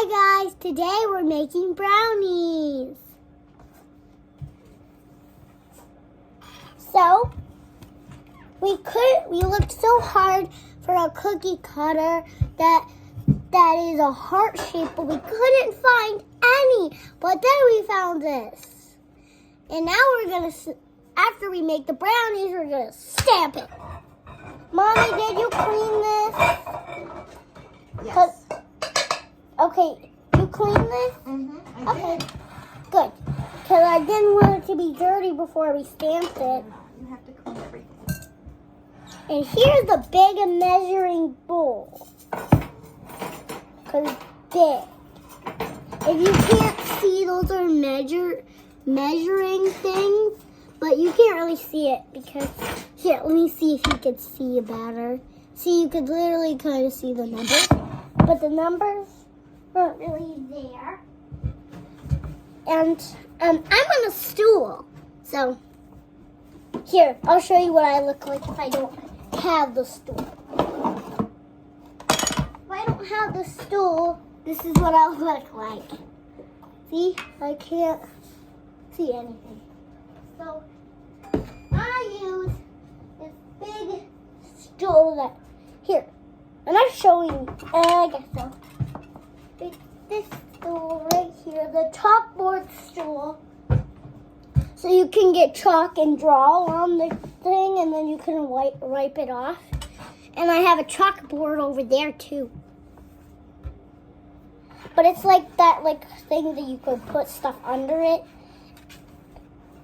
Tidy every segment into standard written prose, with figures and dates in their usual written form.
Hi guys, today we're making brownies. So, we looked so hard for a cookie cutter that is a heart shape, but we couldn't find any. But then we found this. And now after we make the brownies, we're gonna stamp it. Mommy, did you clean this? Yes. Okay, you clean this? Mm-hmm. Okay, good. Because I didn't want it to be dirty before we stamped it. You have to clean everything. And here's the big measuring bowl. Because it's big. If you can't see, those are measuring things. But you can't really see it because, here, let me see if you can see it better. See, you could literally kind of see the numbers. But the numbers aren't really there. And I'm on a stool. So, here, I'll show you what I look like if I don't have the stool. If I don't have the stool, this is what I'll look like. See, I can't see anything. So, I use this big stool that, here, I'm not showing you, I guess so. This stool right here, the chalkboard stool. So you can get chalk and draw on the thing, and then you can wipe it off. And I have a chalkboard over there too. But it's like that thing that you could put stuff under it.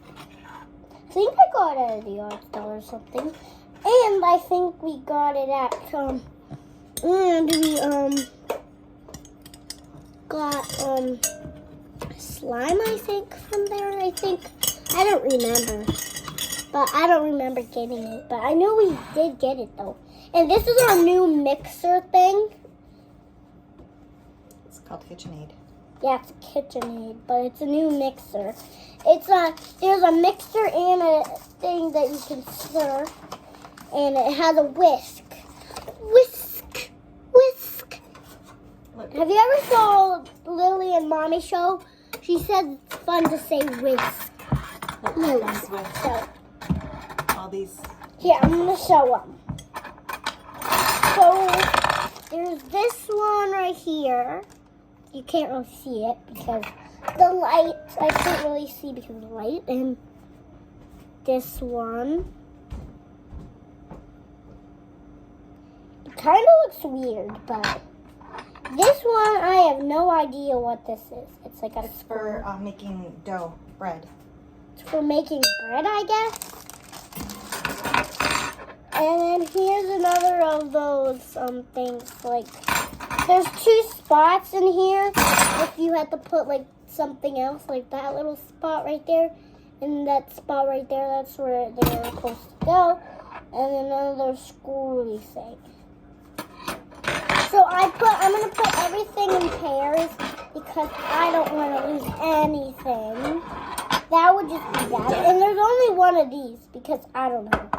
I think I got it at the art store or something. And I think we got it at got slime, I think, from there, I don't remember. But I don't remember getting it. But I know we did get it though. And this is our new mixer thing. It's called KitchenAid. Yeah, it's a KitchenAid, but it's a new mixer. There's a mixer and a thing that you can stir, and it has a whisk. Whisk, whisk. Look. Have you ever saw Lily and Mommy show? She said it's fun to say whisk. Look, Lily. comes with So all these. here, I'm gonna show them. So there's this one right here. You can't really see it because the light, I can't really see because of the light. And this one. It kind of looks weird, but this one, I have no idea what this is. It's like a It's for making dough, bread. It's for making bread, I guess. And then here's another of those things, like, there's two spots in here. If you had to put like something else, like that little spot right there, and that spot right there, that's where they're supposed to go. And another screwy thing. So I'm gonna put everything in pairs because I don't want to lose anything. That would just be bad. And there's only one of these because I don't know.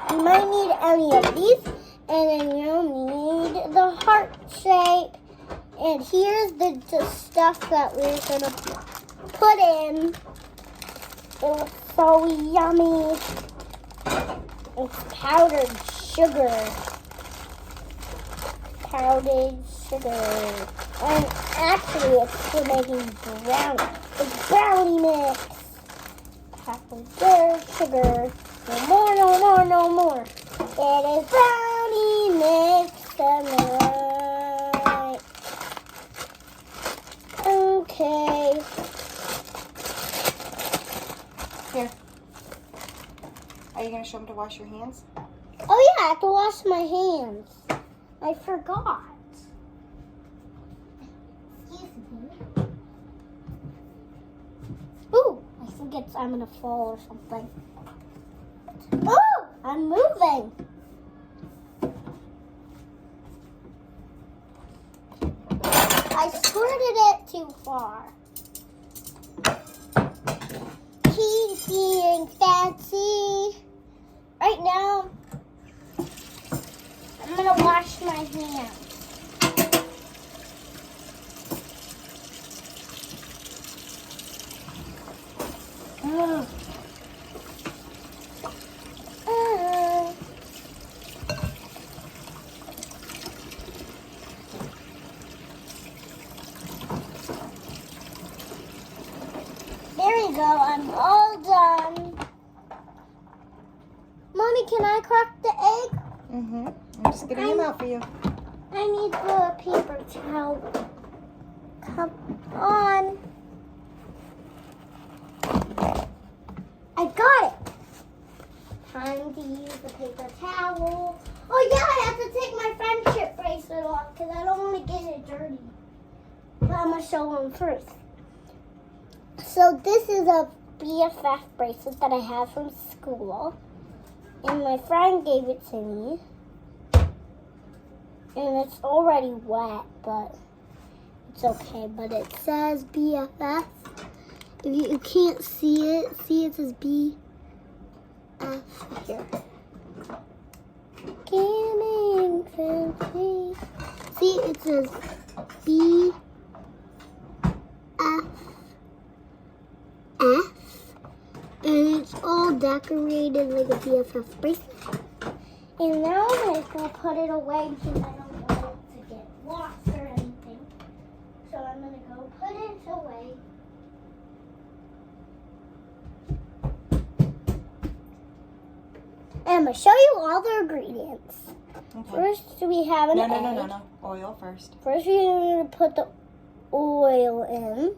You might need any of these. And then you'll need the heart shape. And here's the stuff that we're going to put in. It looks so yummy. It's powdered sugar. Powdered sugar. And actually, it's for making brownie. It's brownie mix. Powdered sugar. No more, no more, no more. It is brownie mix tonight. Okay. Here. Are you going to show them to wash your hands? Oh yeah, I have to wash my hands. I forgot. Excuse me. Ooh, I think I'm gonna fall or something. Oh, I'm moving. I squirted it too far. Keep being fancy. Right now, I'm gonna wash my hands. can I crack the egg? Mm-hmm. I'm just getting them out for you. I need the paper towel. Come on. I got it. Time to use the paper towel. Oh yeah, I have to take my friendship bracelet off because I don't want to get it dirty. But I'm going to show them first. So this is a BFF bracelet that I have from school. And my friend gave it to me. And it's already wet, but it's okay. But it says BFF. If you can't see it says BFF here. Gaming fancy. See, it says BFF. And it's all decorated like a BFF bracelet. And now I'm going to put it away because I don't want it to get lost or anything. So I'm going to go put it away. And I'm going to show you all the ingredients. Okay. First, we have an egg. No. Oil first. First, we're going to put the oil in.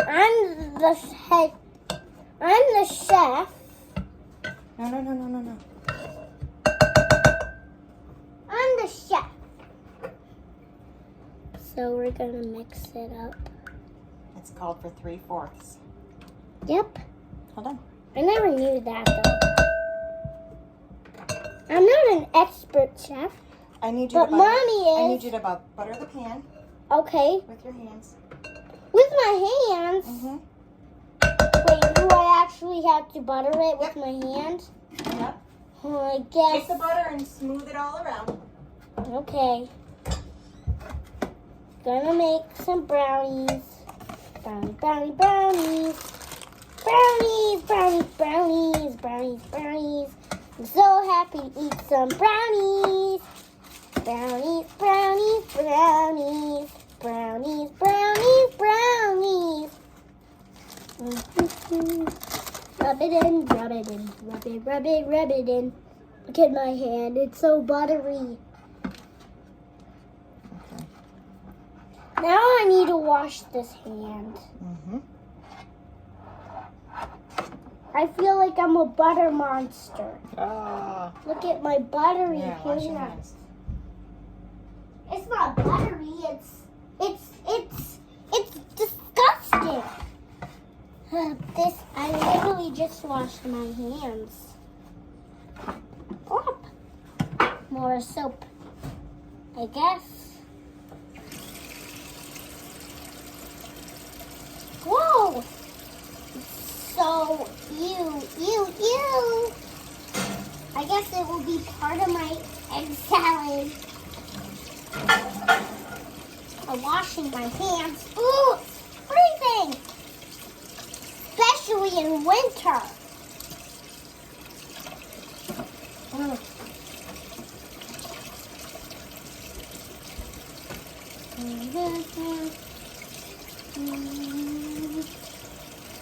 I'm the chef. No. I'm the chef. So we're going to mix it up. It's called for 3/4. Yep. Hold on. I never knew that, though. I'm not an expert chef. I need you But to butter. Mommy is. I need you to butter the pan Okay. with your hands. With my hands. Mm-hmm. Wait, do I actually have to butter it with my hands? Yep. Oh, I Take guess. the butter and smooth it all around. Okay. Gonna make some brownies. Brownies. Brownies. I'm so happy to eat some brownies. Brownies. Rub it in. Look at my hand. It's so buttery. Okay. Now I need to wash this hand. Mm-hmm. I feel like I'm a butter monster. Ah. Look at my buttery Yeah, wash your hand. hands. It's not buttery. It's disgusting. I literally just washed my hands. Oh, more soap, I guess. Whoa! So ew. I guess it will be part of my egg salad. I'm washing my hands. Ooh, freezing! Especially in winter.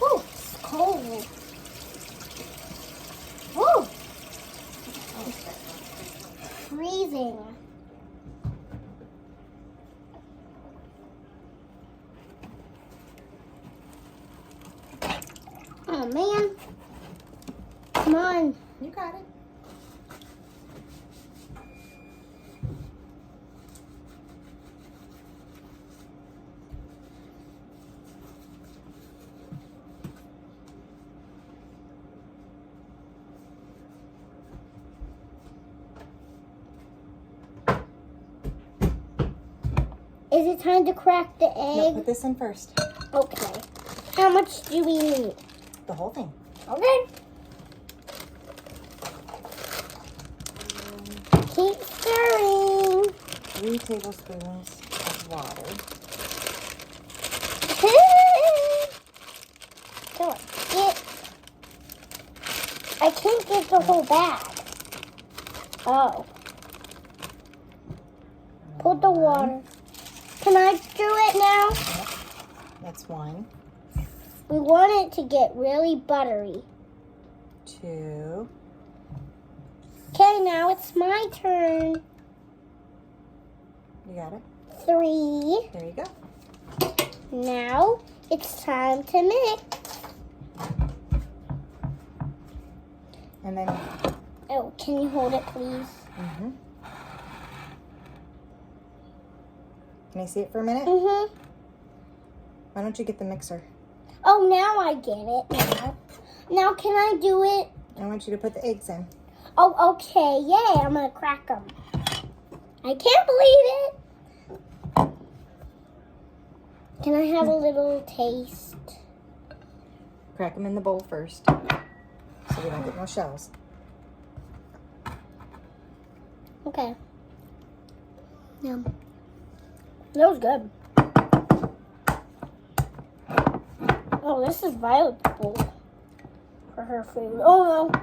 Ooh, it's cold. Ooh, freezing. Oh man. Come on. You got it. Is it time to crack the No, egg? put this in first. Okay. How much do we need? The whole thing. Okay. Keep stirring. 3 tablespoons of water. Come on. I can't get the whole bag. Oh. Put the water. Can I do it now? That's 1. We want it to get really buttery. 2. Okay, now it's my turn. You got it? 3. There you go. Now it's time to mix. And then... Oh, can you hold it, please? Mm-hmm. Can I see it for a minute? Mm-hmm. Why don't you get the mixer? Oh, now I get it. Now can I do it? I want you to put the eggs in. Oh, okay. Yay, I'm going to crack them. I can't believe it. Can I have a little taste? Crack them in the bowl first, so we don't get no shells. Okay. Yum. That was good. Oh, this is Violet's bowl for her food. Oh, no.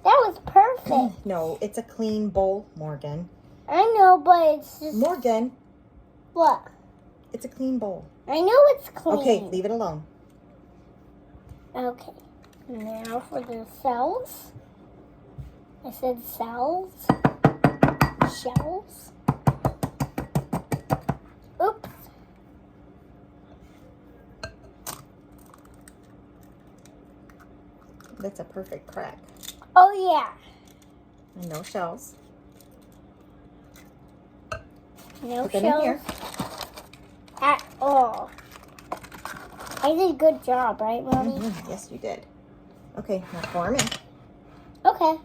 That was perfect. No, it's a clean bowl, Morgan. I know, but it's just... Morgan, What? it's a clean bowl. I know it's clean. Okay, leave it alone. Okay. Now for the cells. I said cells. Shells. Oops. That's a perfect crack. Oh, yeah. And no shells. No Put them in here. shells at all. I did a good job, right, Mommy? Mm-hmm. Yes, you did. Okay, now pour them in. Okay.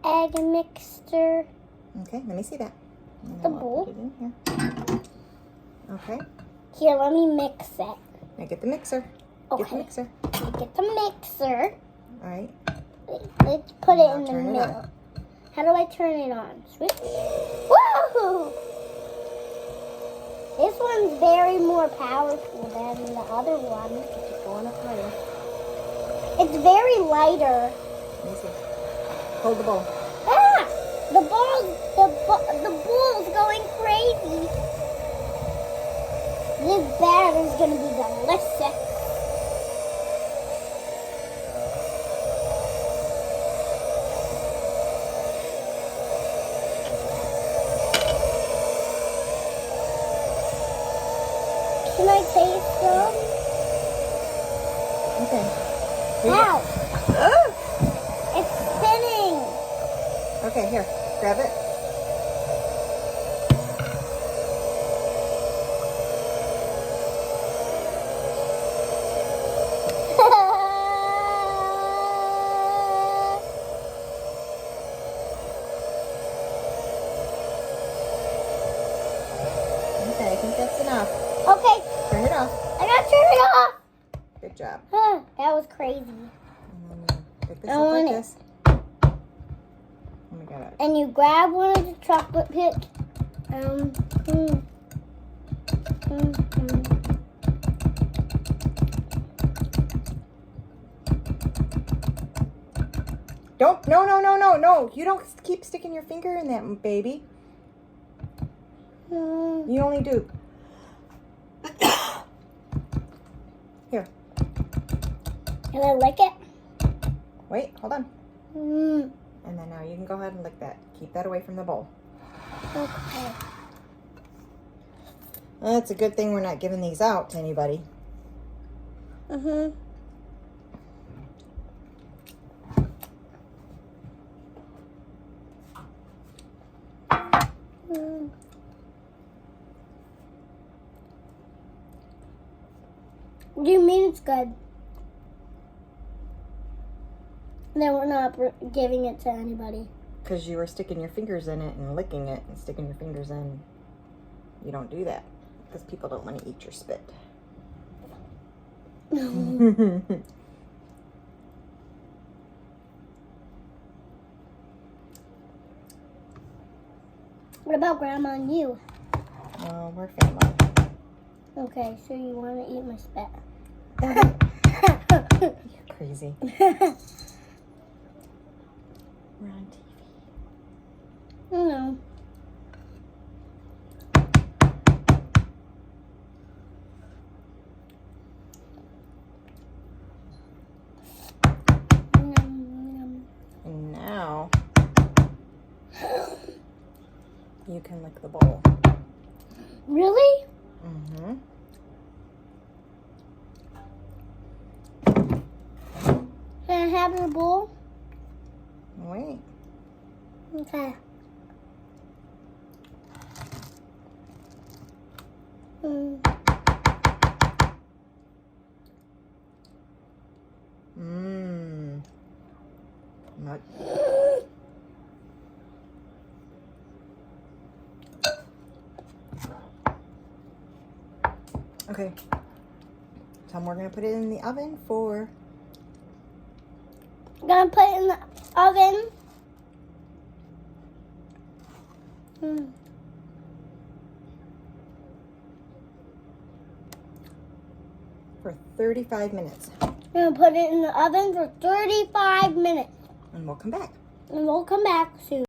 Egg mixture. Okay, let me see that. And The then we'll bowl. put it in here. Okay, Here, let me mix it. now get the mixer. Get the Okay. mixer. Get the mixer. All right. Let's put it Now in the turn it middle. on. How do I turn it on? Switch. Woo! This one's very more powerful than the other one. Keep going up higher. It's very lighter. Let me see. Hold the bowl. Ah! The ball's going crazy. This batter is gonna be delicious. Can I taste some? Okay. Here you go. Ow! Ah! It's spinning. Okay, here. Grab it. Okay, I think that's enough. Okay, Turn it off. I gotta turn it off. Good job. That was crazy. And then you pick this I up want like it. this. Oh my god. And you grab one of the chocolate pits. Don't, no. You don't keep sticking your finger in that, baby. You only do. Here. Can I lick it? Wait, hold on. Mm, And then now you can go ahead and lick that. Keep that away from the bowl. okay. That's a good thing we're not giving these out to anybody. Mm-hmm. What do you mean it's good? Then we're not giving it to anybody. Because you were sticking your fingers in it and licking it and sticking your fingers in. You don't do that. Because people don't want to eat your spit. What about Grandma and you? Oh, we're family. Okay, so you want to eat my spit. You're crazy. We're on TV. No. you can lick the bowl. Really? Mm-hmm. Can I have your bowl? Wait. Okay. Mm. Mmm. Okay. So we're going to put it in the oven for... Gonna put it in the oven. For 35 minutes. Gonna put it in the oven for 35 minutes. And we'll come back. And we'll come back soon.